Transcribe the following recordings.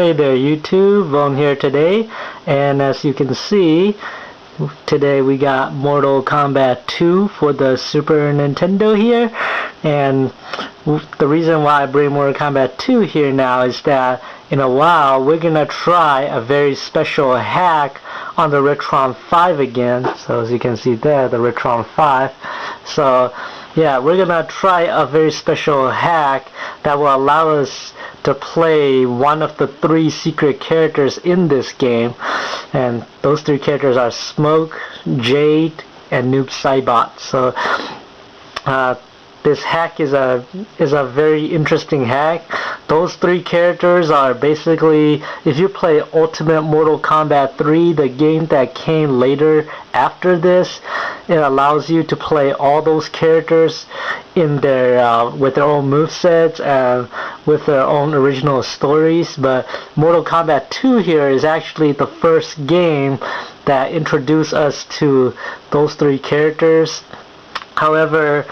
Hey there YouTube, I'm here today, and as you can see, today we got Mortal Kombat 2 for the Super Nintendo here, and the reason why I bring Mortal Kombat 2 here now is that in a while we're gonna try a very special hack on the RetroN 5 again. So as you can see there, the RetroN 5. So yeah, we're gonna try a very special hack that will allow us to play one of the 3 secret characters in this game, and those 3 characters are Smoke, Jade, and Noob Saibot. So this hack is a very interesting hack. Those 3 characters are basically, if you play Ultimate Mortal Kombat 3, the game that came later after this, it allows you to play all those characters in their with their own movesets and with their own original stories. But Mortal Kombat 2 here is actually the first game that introduced us to those 3 characters. However,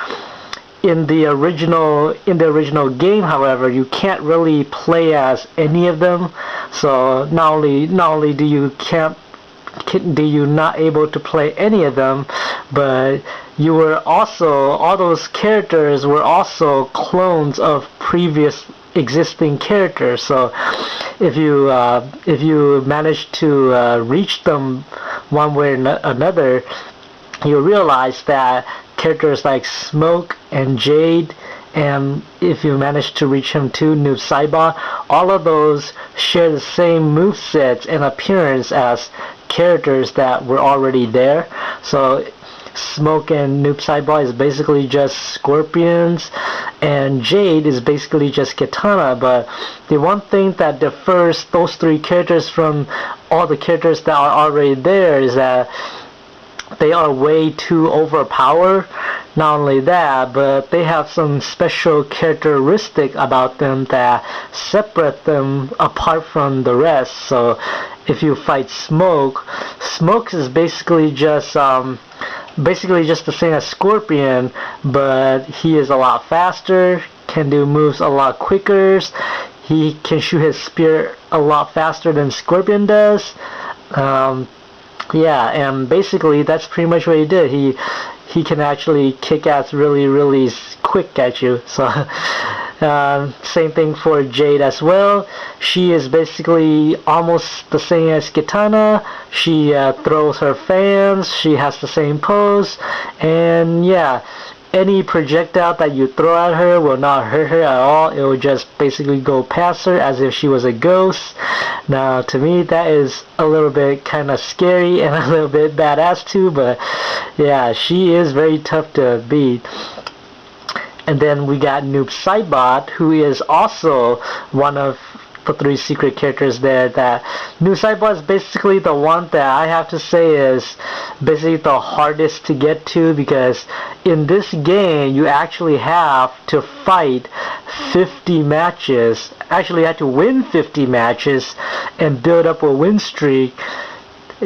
in the original game, however, you can't really play as any of them. So not only do you not able to play any of them, but you were also, all those characters were also clones of previous existing characters. So if you manage to reach them one way or another, you realize that characters like Smoke and Jade, and if you manage to reach him too, Noob Saibot, all of those share the same movesets and appearance as characters that were already there. So Smoke and Noob Saibot is basically just scorpions, and Jade is basically just katana. But the one thing that differs those 3 characters from all the characters that are already there is that they are way too overpowered. Not only that, but they have some special characteristic about them that separate them apart from the rest. So if you fight Smoke is basically just the same as Scorpion, but he is a lot faster, can do moves a lot quicker. He can shoot his spear a lot faster than Scorpion does. Yeah, and basically that's pretty much what he did. He can actually kick ass really quick at you. So same thing for Jade as well. She is basically almost the same as Katana. She throws her fans. She has the same pose, and yeah, any projectile that you throw at her will not hurt her at all. It will just basically go past her as if she was a ghost. Now, to me, that is a little bit kind of scary and a little bit badass too, but yeah, she is very tough to beat. And then we got Noob Saibot, who is also one of the 3 secret characters there. That Noob Saibot is basically the one that I have to say is basically the hardest to get to, because in this game you actually have to fight 50 matches. Actually, you have to win 50 matches and build up a win streak,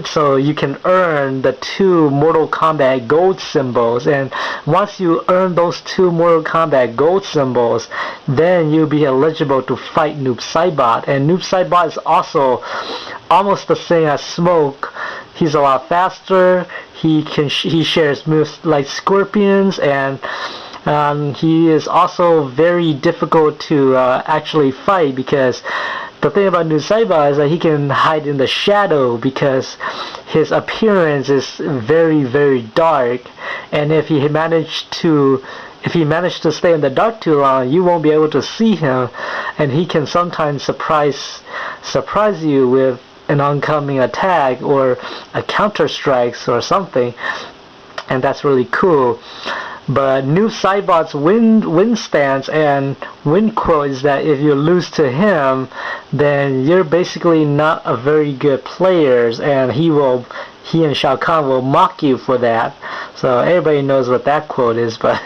so you can earn the 2 Mortal Kombat gold symbols. And once you earn those 2 Mortal Kombat gold symbols, then you'll be eligible to fight Noob Saibot. And Noob Saibot is also almost the same as Smoke. He's a lot faster. He shares moves like Scorpions, and he is also very difficult to actually fight, because the thing about Noob Saibot is that he can hide in the shadow because his appearance is very dark, and if he managed to stay in the dark too long, you won't be able to see him, and he can sometimes surprise you with an oncoming attack or a counter strikes or something, and that's really cool. But Noob Saibot's win stance and win quote is that if you lose to him, then you're basically not a very good player, and he and Shao Kahn will mock you for that. So everybody knows what that quote is, but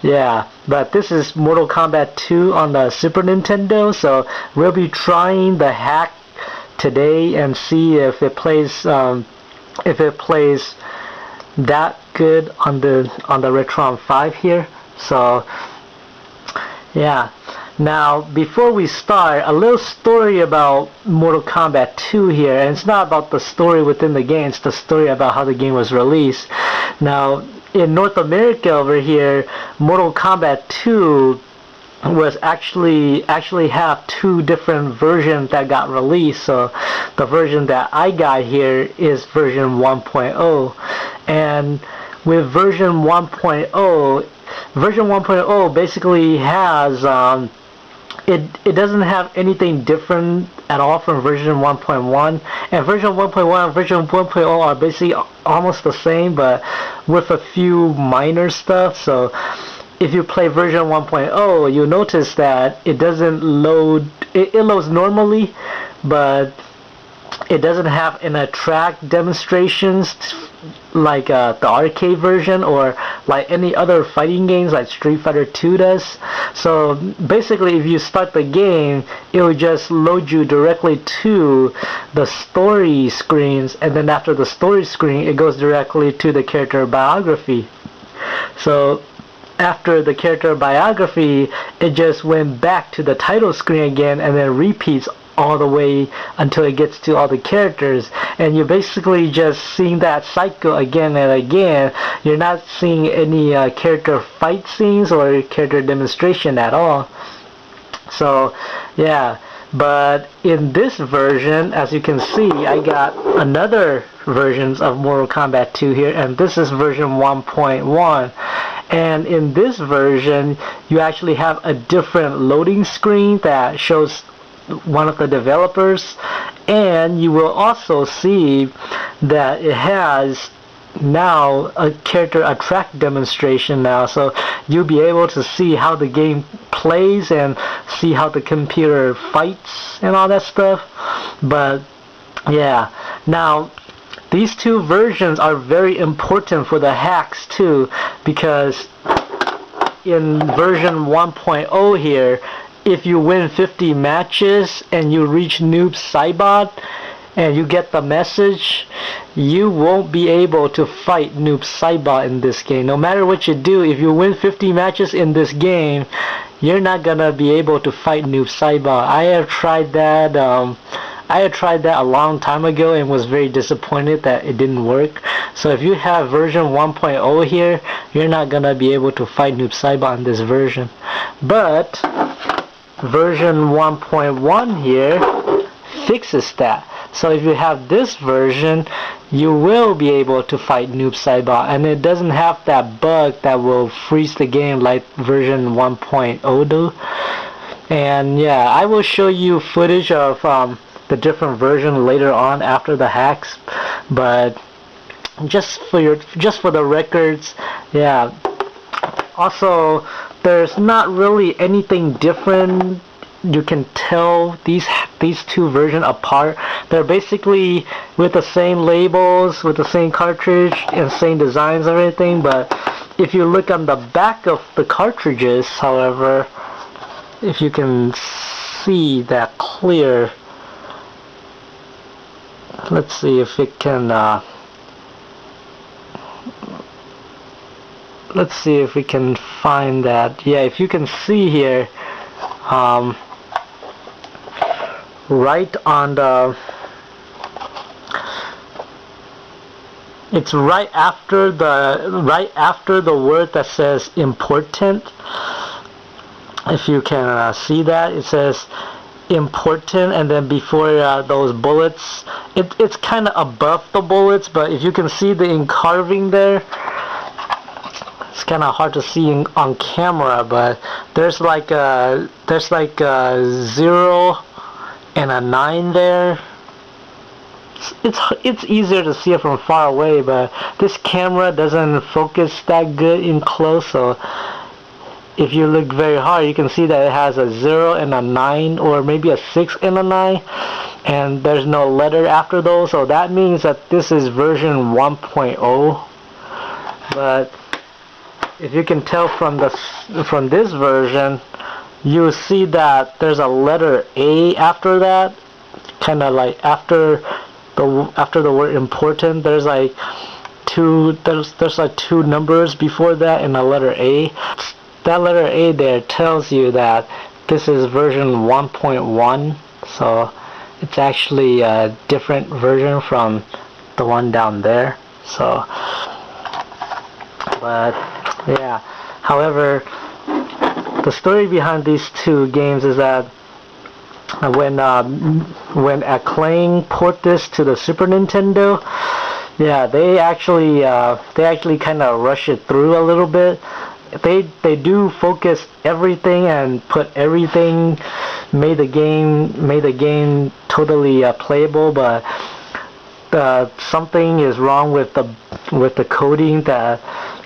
yeah. But this is Mortal Kombat 2 on the Super Nintendo, so we'll be trying the hack today and see if it plays that good on the RetroN 5 here. So yeah, Now, before we start, a little story about Mortal Kombat 2 here, and it's not about the story within the game, it's the story about how the game was released. Now, in North America over here, Mortal Kombat 2 was actually have two different versions that got released. So the version that I got here is version 1.0, and with version 1.0, version 1.0 basically has it doesn't have anything different at all from version 1.1, and version 1.1 and version 1.0 are basically almost the same, but with a few minor stuff. So if you play version 1.0, you'll notice that it doesn't load, it loads normally, but it doesn't have an attract demonstrations like the arcade version or like any other fighting games like Street Fighter 2 does. So basically, if you start the game, it will just load you directly to the story screens, and then after the story screen, it goes directly to the character biography. So after the character biography, it just went back to the title screen again, and then repeats all the way until it gets to all the characters, and you're basically just seeing that cycle again and again. You're not seeing any character fight scenes or character demonstration at all. So yeah, but in this version, as you can see, I got another versions of Mortal Kombat 2 here, and this is version 1.1. And in this version, you actually have a different loading screen that shows one of the developers, and you will also see that it has now a character attract demonstration now, so you'll be able to see how the game plays and see how the computer fights and all that stuff. But yeah, now these two versions are very important for the hacks too, because in version 1.0 here, if you win 50 matches and you reach Noob Saibot and you get the message, you won't be able to fight Noob Saibot in this game. No matter what you do, if you win 50 matches in this game, you're not gonna be able to fight Noob Saibot. I have tried that a long time ago and was very disappointed that it didn't work. So if you have version 1.0 here, you're not gonna be able to fight Noob Saibot in this version. But version 1.1 here fixes that. So if you have this version, you will be able to fight Noob Saibot, and it doesn't have that bug that will freeze the game like version 1.0 do. And yeah, I will show you footage of the different version later on after the hacks, but just for the records, yeah. Also, there's not really anything different. You can tell these two versions apart. They're basically with the same labels, with the same cartridge and same designs and everything, but if you look on the back of the cartridges, however, if you can see that clear, let's see if it can let's see if we can find that. Yeah, if you can see here, right on the, it's right after the word that says important. If you can see that, it says important, and then before those bullets, it's kind of above the bullets, but if you can see the encarving there, it's kind of hard to see on camera, but there's like a 0 and a 9 there. It's easier to see it from far away, but this camera doesn't focus that good in close, so if you look very hard, you can see that it has a 0 and a 9, or maybe a 6 and a 9, and there's no letter after those, so that means that this is version 1.0. But if you can tell from this version, you see that there's a letter A after that, kind of like after the word important. There's like there's like two numbers before that and a letter A. That letter A there tells you that this is version 1.1, so it's actually a different version from the one down there. So, but yeah, however, the story behind these two games is that when Acclaim port this to the Super Nintendo, yeah, they actually kind of rush it through a little bit. They do focus everything and put everything, made the game totally playable, but something is wrong with the coding that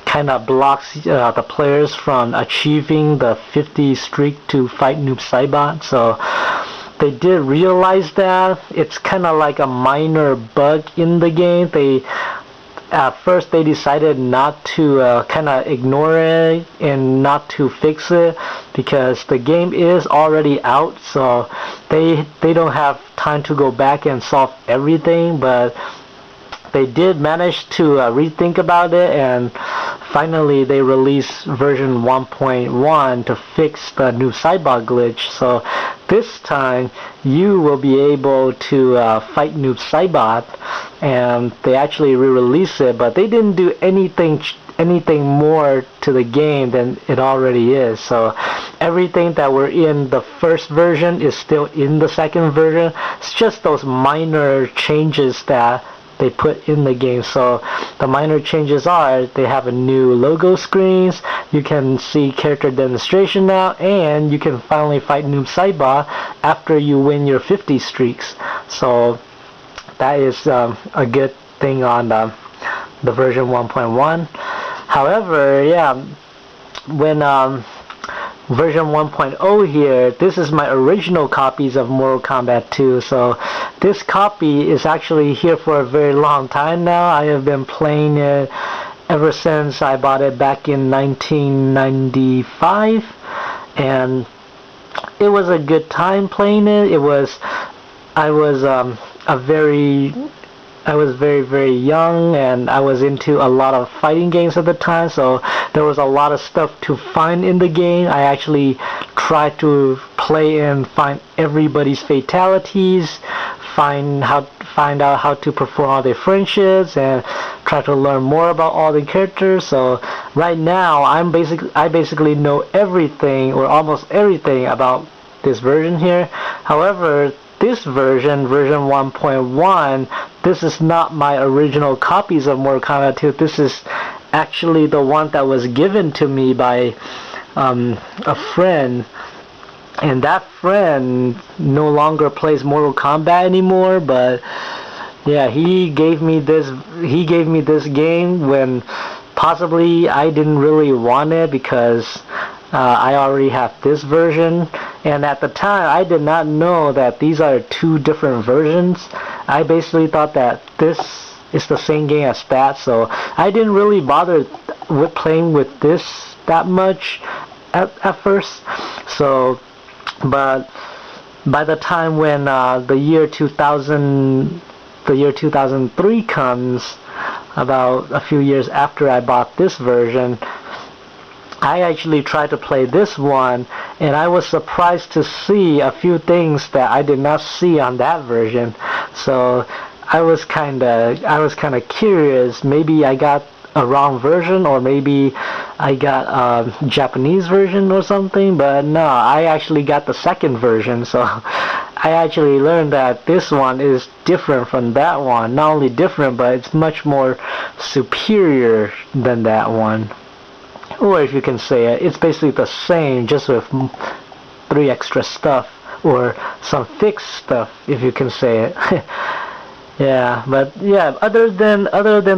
kind of blocks the players from achieving the 50 streak to fight Noob Saibot. So they did realize that. It's kind of like a minor bug in the game. At first they decided not to kind of ignore it and not to fix it because the game is already out, so they don't have time to go back and solve everything, but they did manage to rethink about it, and finally they released version 1.1 to fix the Noob Saibot glitch. So this time you will be able to fight Noob Saibot, and they actually re-release it, but they didn't do anything more to the game than it already is. So everything that were in the first version is still in the second version. It's just those minor changes that they put in the game. So the minor changes are they have a new logo screens, you can see character demonstration now, and you can finally fight Noob Saibot after you win your 50 streaks. So that is a good thing on the version 1.1. However, yeah, when version 1.0 here, this is my original copies of Mortal Kombat 2. So this copy is actually here for a very long time now. I have been playing it ever since I bought it back in 1995, and it was a good time playing it. I was very young, and I was into a lot of fighting games at the time, so there was a lot of stuff to find in the game. I actually tried to play and find everybody's fatalities, find out how to perform all their friendships, and try to learn more about all the characters. So right now I basically know everything, or almost everything, about this version here. However, this version 1.1, this is not my original copies of Mortal Kombat 2. This is actually the one that was given to me by a friend, and that friend no longer plays Mortal Kombat anymore, but yeah, he gave me this game when possibly I didn't really want it because I already have this version, and at the time I did not know that these are two different versions. I basically thought that this is the same game as that, so I didn't really bother with playing with this that much at first. So, but by the time when the year 2003 comes, about a few years after I bought this version, I actually tried to play this one, and I was surprised to see a few things that I did not see on that version. So I was kind of curious. Maybe I got a wrong version, or maybe I got a Japanese version or something. But no, I actually got the second version. So I actually learned that this one is different from that one. Not only different, but it's much more superior than that one. Or if you can say it, it's basically the same, just with 3 extra stuff, or some fixed stuff, if you can say it. Yeah, but yeah, other than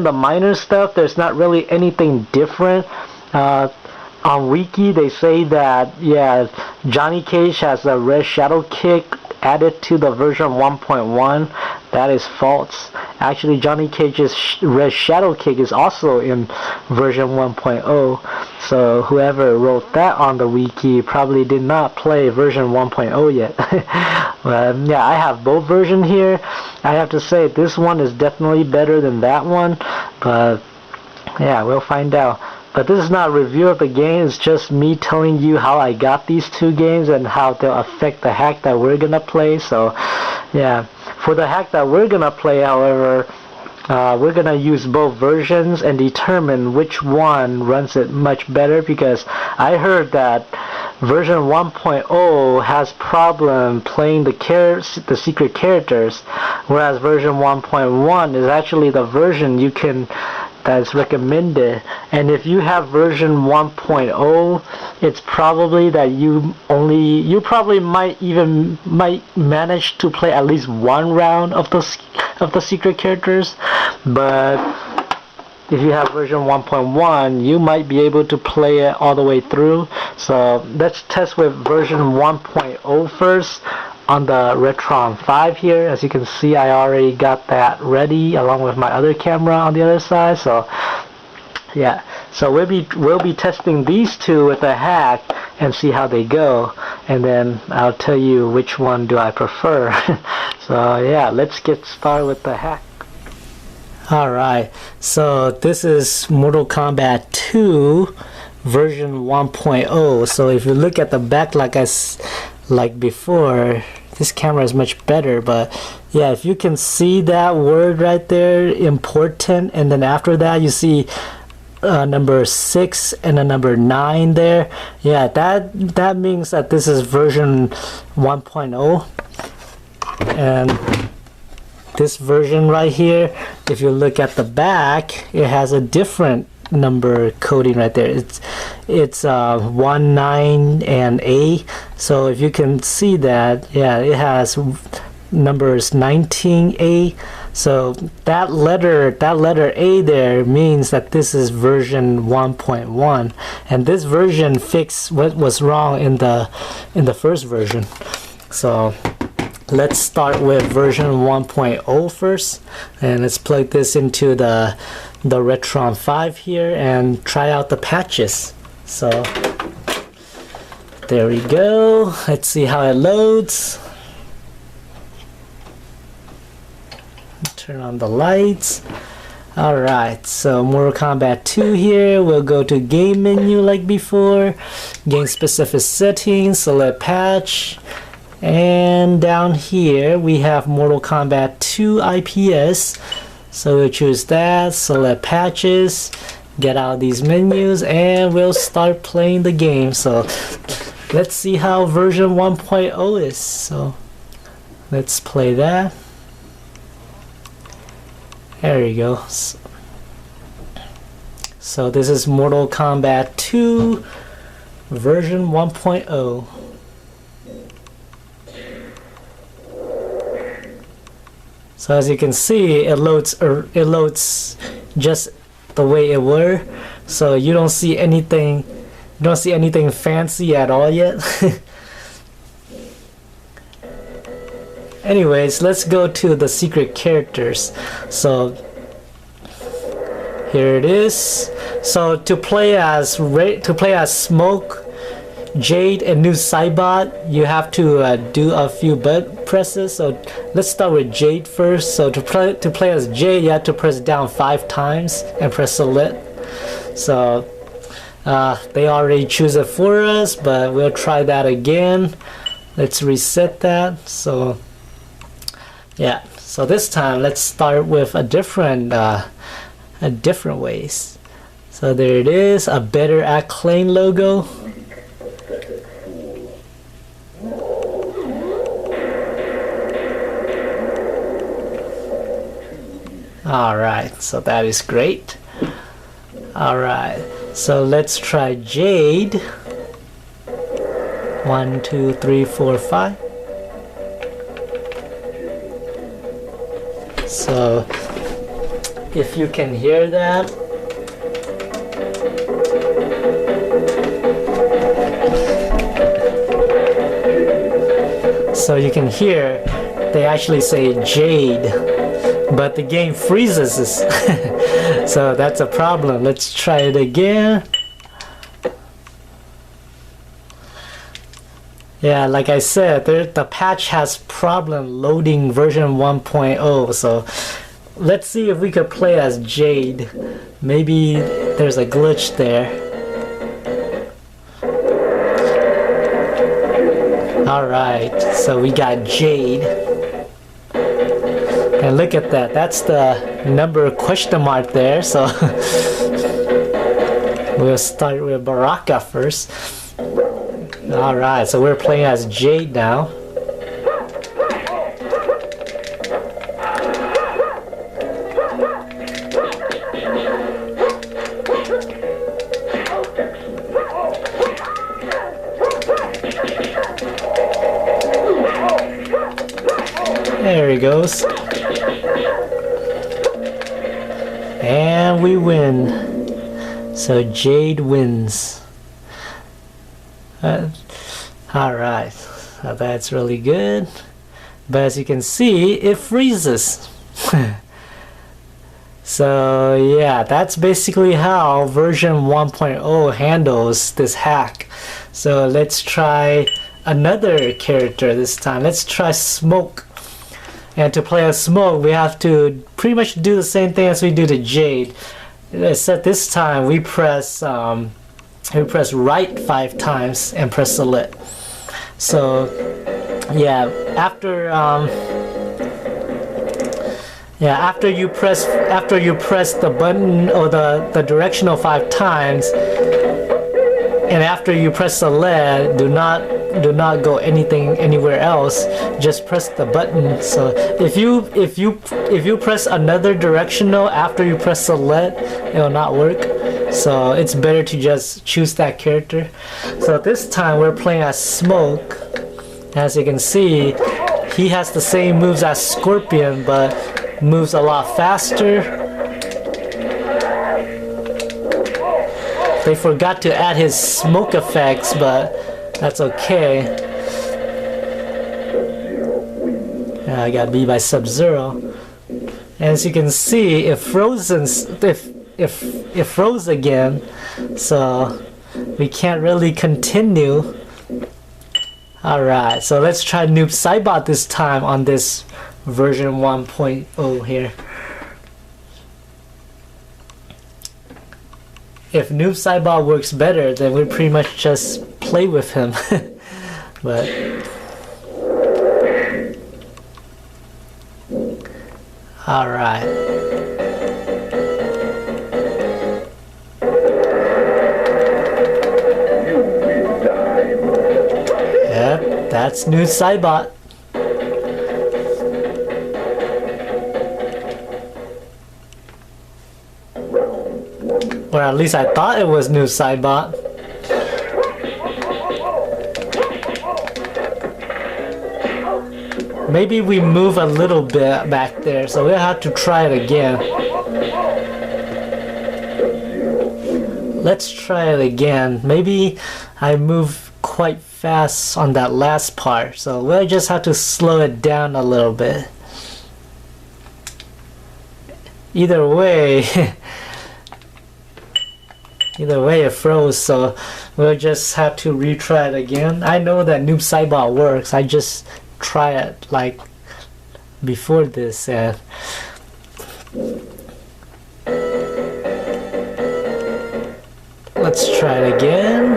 the minor stuff, there's not really anything different. On Wiki, they say that yeah, Johnny Cage has a red shadow kick added to the version 1.1. That is false. Actually, Johnny Cage's red shadow kick is also in version 1.0. So whoever wrote that on the wiki probably did not play version 1.0 yet. But yeah, I have both versions here. I have to say this one is definitely better than that one. But yeah, we'll find out. But this is not a review of the game, it's just me telling you how I got these two games and how they'll affect the hack that we're gonna play. So yeah, for the hack that we're gonna play, however, we're gonna use both versions and determine which one runs it much better, because I heard that version 1.0 has problem playing the secret characters, whereas version 1.1 is actually the version that's recommended. And if you have version 1.0, it's probably that you probably might manage to play at least one round of the secret characters, but if you have version 1.1, you might be able to play it all the way through. So let's test with version 1.0 first on the RetroN 5 here. As you can see, I already got that ready along with my other camera on the other side. So yeah, so we'll be testing these two with a hack and see how they go, and then I'll tell you which one do I prefer. So yeah, let's get started with the hack. Alright, so this is Mortal Kombat 2 version 1.0. So if you look at the back like before, this camera is much better, but yeah, if you can see that word right there, important, and then after that you see number 6 and a number 9 there, yeah, that means that this is version 1.0. And this version right here, if you look at the back, it has a different number coding right there. It's 19 and A. So if you can see that, yeah, it has numbers 19A. So that letter A there means that this is version 1.1, and this version fixed what was wrong in the first version. So let's start with version 1.0 first, and let's plug this into the RetroN 5 here and try out the patches. So there we go. Let's see how it loads. Turn on the lights. Alright, so Mortal Kombat 2 here. We'll go to game menu like before, game specific settings, select patch, and down here we have Mortal Kombat 2 IPS. So we'll choose that, select patches, get out these menus, and we'll start playing the game. So let's see how version 1.0 is. So let's play that. There you go. So this is Mortal Kombat 2 version 1.0. So as you can see, it loads just the way it were. So you don't see anything fancy at all yet. Anyways, let's go to the secret characters. So here it is. So to play as Smoke, Jade, and new Cybot, you have to do a few button presses. So let's start with Jade first. So to play as Jade, you have to press down 5 times and press select. So they already choose it for us, but we'll try that again. Let's reset that. So yeah, so this time let's start with a different ways. So there it is, a better Acclaim logo. Alright, so that is great. Alright, so let's try Jade. 1, 2, 3, 4, 5. So if you can hear that, so you can hear they actually say Jade, but the game freezes us. So that's a problem. Let's try it again. Yeah, like I said, the patch has problem loading version 1.0, so let's see if we could play as Jade. Maybe there's a glitch there. Alright, so we got Jade. And look at that, that's the number question mark there, so we'll start with Baraka first. Alright, so we're playing as Jade now. There he goes. And we win. So Jade wins. Alright, so that's really good. But as you can see, it freezes. So yeah, that's basically how version 1.0 handles this hack. So let's try another character this time. Let's try Smoke. And to play as Smoke, we have to pretty much do the same thing as we do to Jade. Except this time we press right 5 times and press select. So yeah, after you press the button or the directional 5 times, and after you press select, do not go anywhere else. Just press the button. So if you press another directional after you press select, it will not work. So it's better to just choose that character. So this time we're playing as Smoke. As you can see, he has the same moves as Scorpion, but moves a lot faster. They forgot to add his smoke effects, but that's okay. I got beat by Sub-Zero. As you can see, it froze again, so we can't really continue. Alright, so let's try Noob Saibot this time on this version 1.0 here. If Noob Saibot works better, then we pretty much just play with him. But alright. Yep, that's Noob Saibot. Or at least I thought it was Noob Saibot. Maybe we move a little bit back there, so we'll have to try it again. Let's try it again. Maybe I move quite fast on that last part, so we'll just have to slow it down a little bit. Either way, it froze, so we'll just have to retry it again. I know that Noob Saibot works. I just try it like before this, and let's try it again.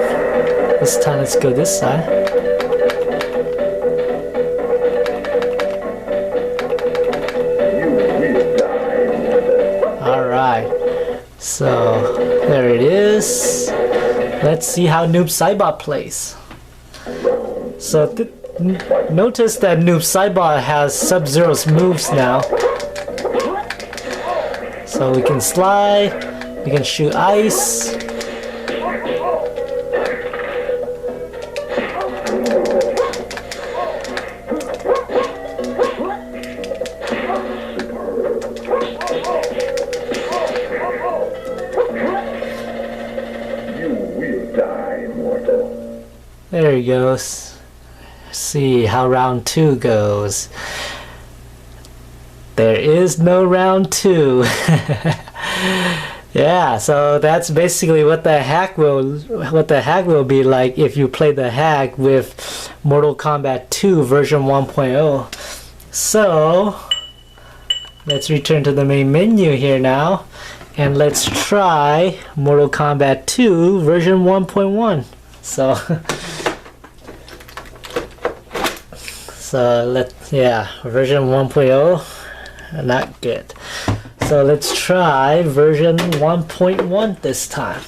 This time let's go this side. Alright, so there it is. Let's see how Noob Saibot plays. So notice that Noob Saibot has Sub-Zero's moves now. So we can slide, we can shoot ice. There he goes. See how round 2 goes. There is no round 2. Yeah, so that's basically what the hack will be like if you play the hack with Mortal Kombat 2 version 1.0. So let's return to the main menu here now, and let's try Mortal Kombat 2 version 1.1. So version 1.0, not good. So let's try version 1.1 this time,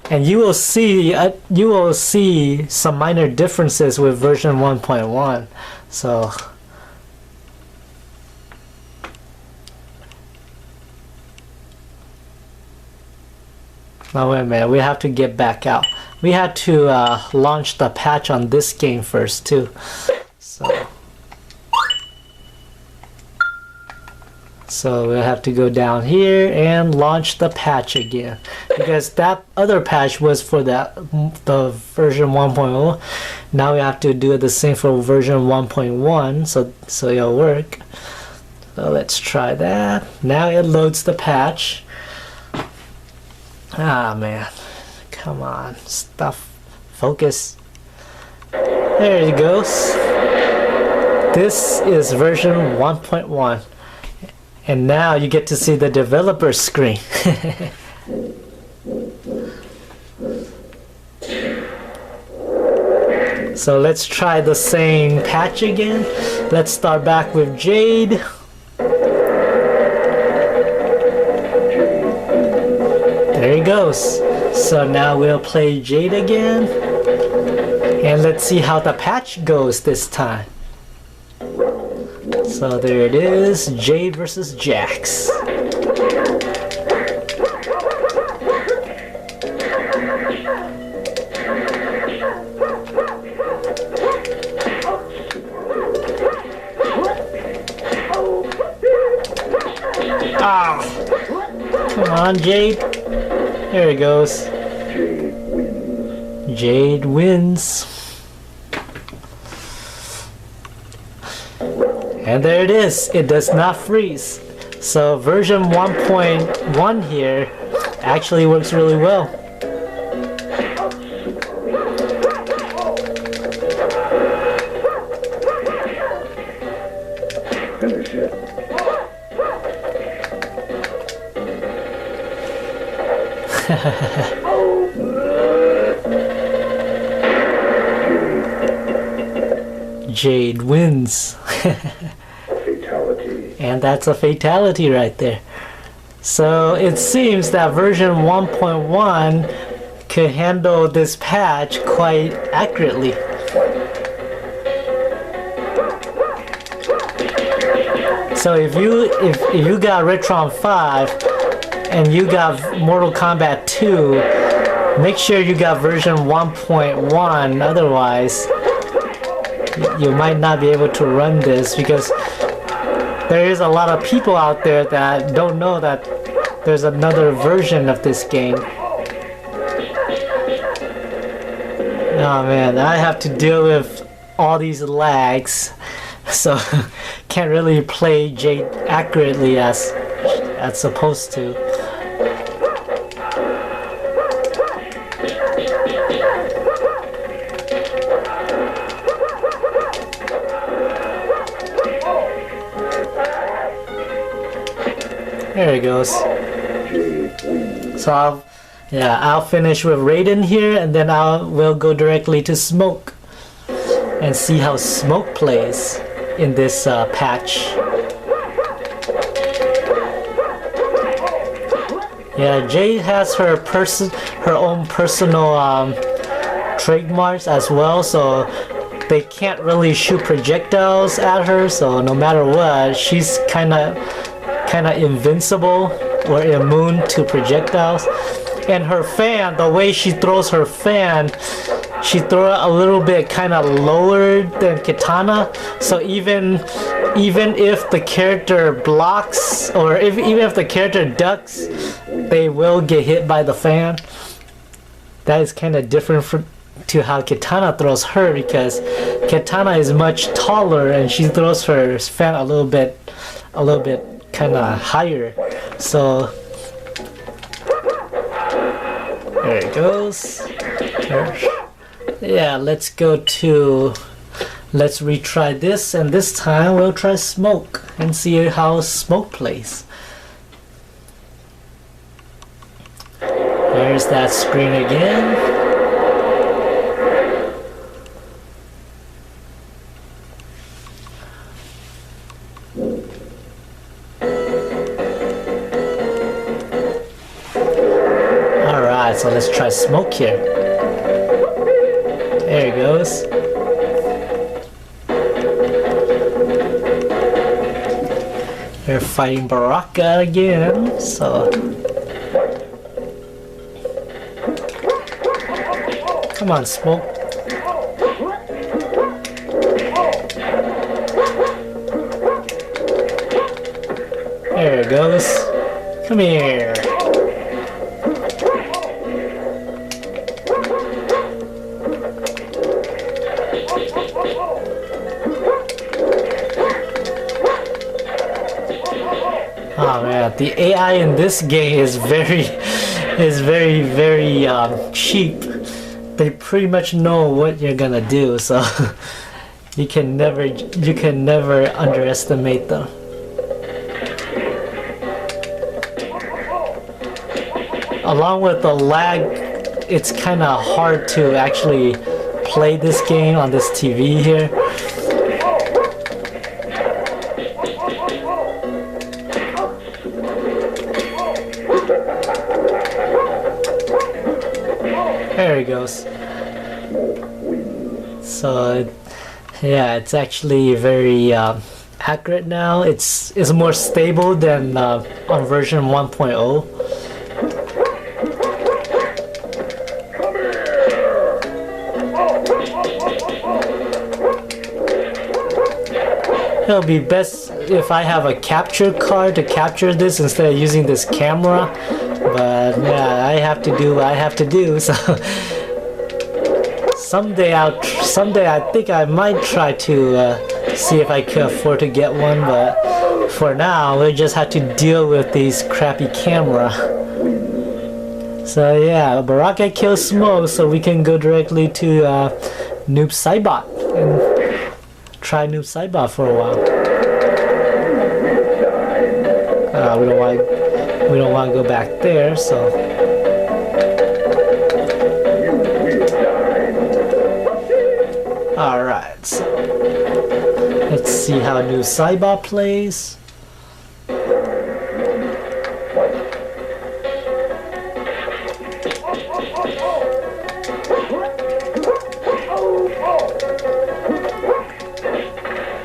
and you will see some minor differences with version 1.1. So oh, wait a minute, we have to get back out. We had to launch the patch on this game first too. So we'll have to go down here and launch the patch again, because that other patch was for the version 1.0. Now we have to do the same for version 1.1, so it'll work. So let's try that. Now it loads the patch. Ah man, come on, stuff, focus. There it goes. This is version 1.1. And now you get to see the developer screen. So let's try the same patch again. Let's start back with Jade. There he goes. So now we'll play Jade again. And let's see how the patch goes this time. So there it is, Jade versus Jax. Ah! Come on, Jade. There it goes. Jade wins. And there it is, it does not freeze. So version 1.1 here actually works really well. Finish it. Jade wins. Fatality. And that's a fatality right there. So it seems that version 1.1 could handle this patch quite accurately. So if you got RetroN 5 and you got Mortal Kombat 2, make sure you got version 1.1, otherwise you might not be able to run this, because there is a lot of people out there that don't know that there's another version of this game. Oh man, I have to deal with all these lags, so can't really play Jade accurately as supposed to. There it goes. So I'll finish with Raiden here, and then we'll go directly to Smoke and see how Smoke plays in this patch. Yeah, Jade has her own personal trademarks as well, so they can't really shoot projectiles at her. So no matter what, she's kind of invincible or immune to projectiles. And her fan, the way she throws her fan, she throws it a little bit kind of lower than Kitana. So even if the character blocks, or even if the character ducks, they will get hit by the fan. That is kind of different to how Kitana throws her, because Kitana is much taller and she throws her fan a little bit kind of higher. So there it goes. Yeah, let's go to let's retry this, and this time we'll try Smoke and see how Smoke plays. There's that screen again. Alright, so let's try Smoke here. There it goes. They're fighting Baraka again, so... Come on, Smoke. There it goes. Come here. Oh man, the AI in this game is very cheap. They pretty much know what you're gonna do, so you can never underestimate them. Along with the lag, it's kind of hard to actually play this game on this TV here. There he goes. So yeah, it's actually very accurate now. It's more stable than on version 1.0. It'll be best if I have a capture card to capture this instead of using this camera. But yeah, I have to do what I have to do. So someday I think I might try to see if I can afford to get one. But for now, we just have to deal with these crappy camera. So yeah, Baraka kills Smoke, so we can go directly to Noob Saibot and try Noob Saibot for a while. We don't want to go back there, so. Alright, so let's see how Noob Saibot plays.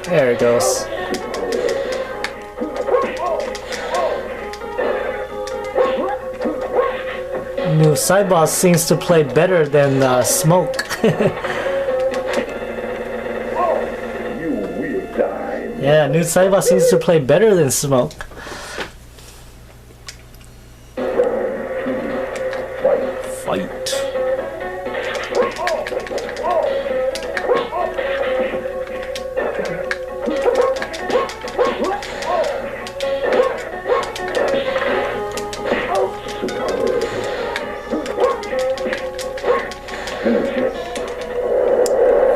There it goes. Noob Saibot seems to play better than Smoke. Yeah, Noob Saibot seems to play better than Smoke. Fight.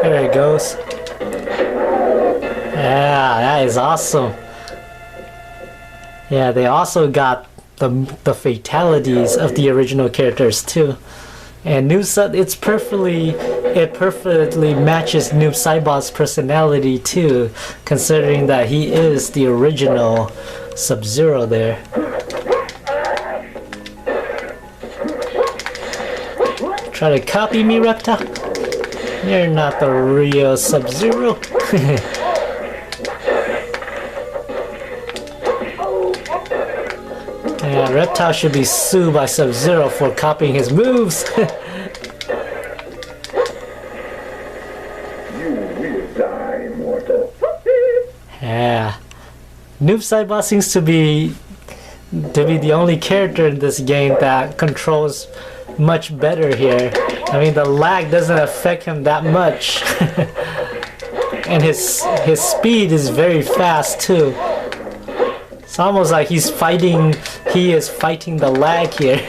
There it goes. Yeah, that is awesome. Yeah, they also got the fatalities of the original characters too. And it perfectly matches Noob Saibot's personality too, considering that he is the original Sub-Zero there. Try to copy me, Reptile? You're not the real Sub-Zero. Yeah, Reptile should be sued by Sub-Zero for copying his moves. You will die, mortal. Yeah. Noob Saibot seems to be the only character in this game that controls much better here. I mean, the lag doesn't affect him that much. And his speed is very fast too. It's almost like he is fighting the lag here.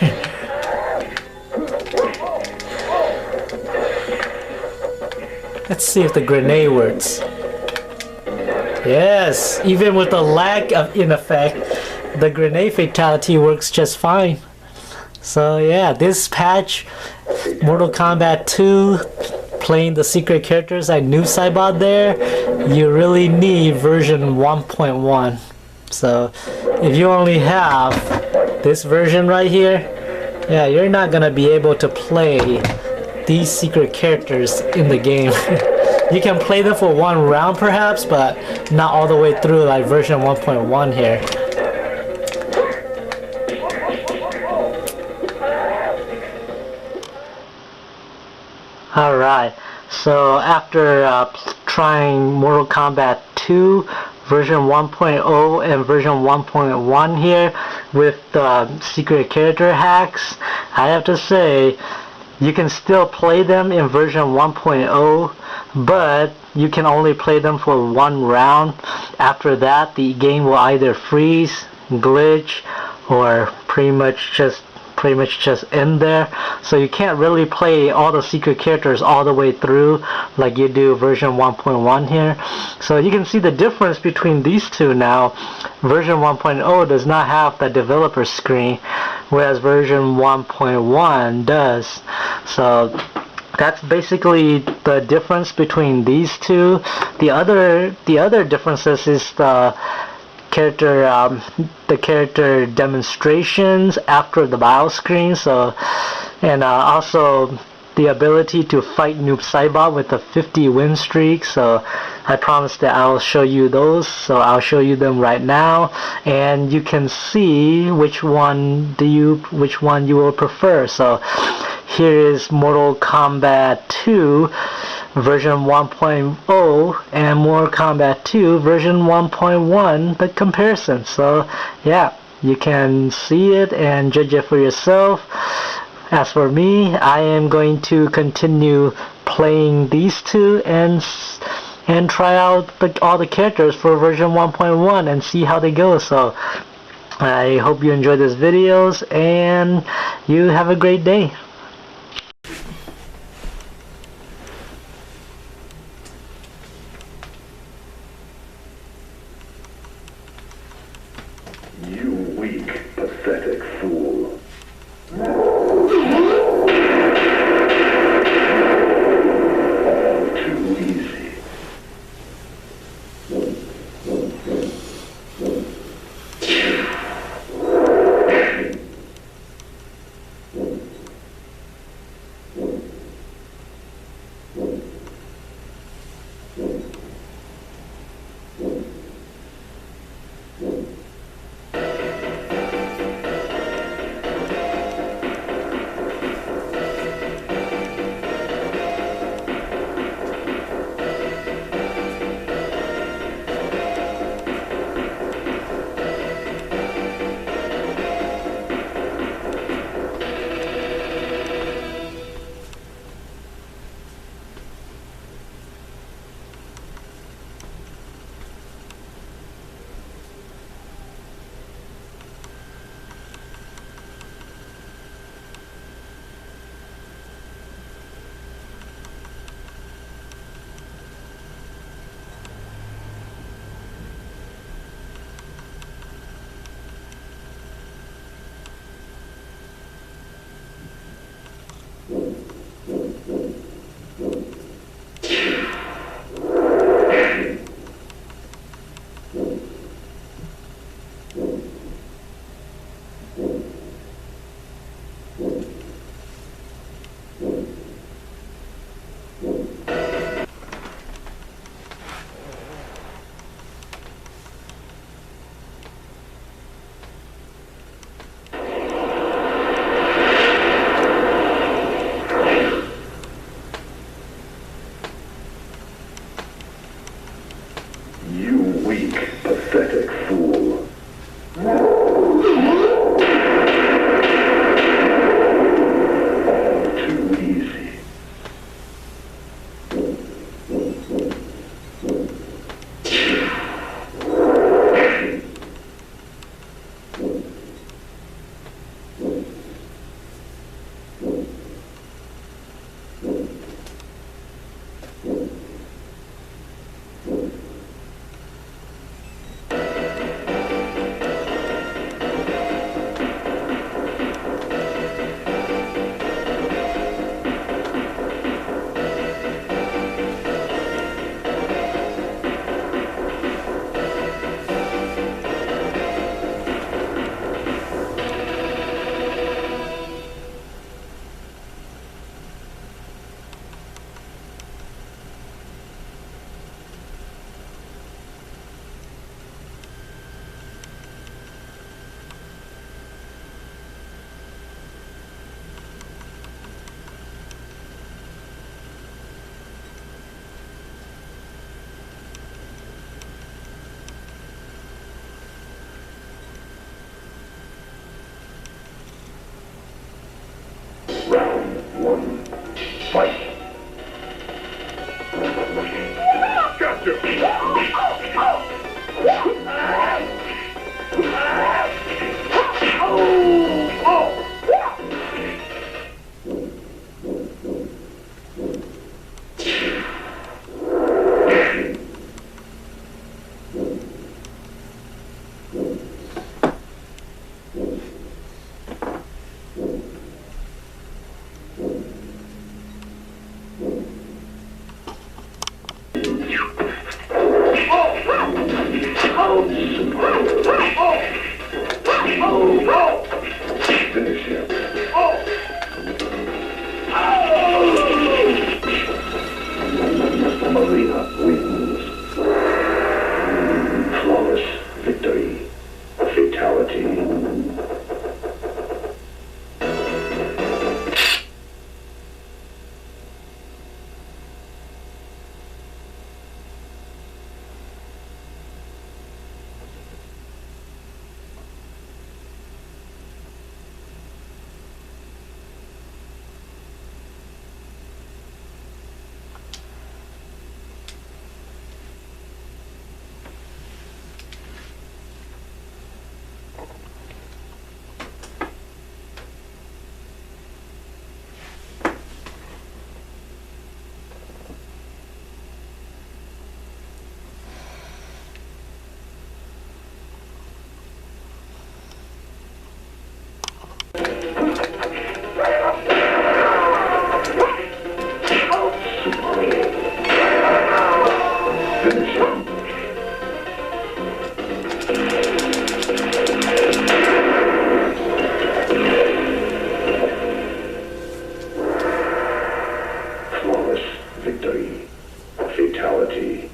Let's see if the grenade works. Yes, even with the lag in effect, the grenade fatality works just fine. So yeah, this patch, Mortal Kombat 2, playing the secret characters I knew Cybot there, you really need version 1.1. So if you only have this version right here, yeah, you're not gonna be able to play these secret characters in the game. You can play them for one round perhaps, but not all the way through like version 1.1 here. Alright, so after trying Mortal Kombat 2 version 1.0 and version 1.1 here with secret character hacks, I have to say you can still play them in version 1.0, but you can only play them for one round. After that, the game will either freeze, glitch, or pretty much just end there. So you can't really play all the secret characters all the way through like you do version 1.1 here. So you can see the difference between these two now. Version 1.0 does not have the developer screen, whereas version 1.1 does. So that's basically the difference between these two. The other differences is the character demonstrations after the battle screen. So, and also the ability to fight Noob Saibot with a 50 win streak. So I promised that I'll show you those, so I'll show you them right now, and you can see which one you will prefer. So here is Mortal Kombat 2 version 1.0 and Mortal Kombat 2 version 1.1, the comparison. So yeah, you can see it and judge it for yourself. As for me, I am going to continue playing these two and try out all the characters for version 1.1 and see how they go. So I hope you enjoyed this videos and you have a great day. You weak, pathetic fool. All too easy. You weak, pathetic fool. All too easy. one. Fight. Finish him. Marina wins. Flawless victory. Fatality. Finish him. Flawless victory. Fatality.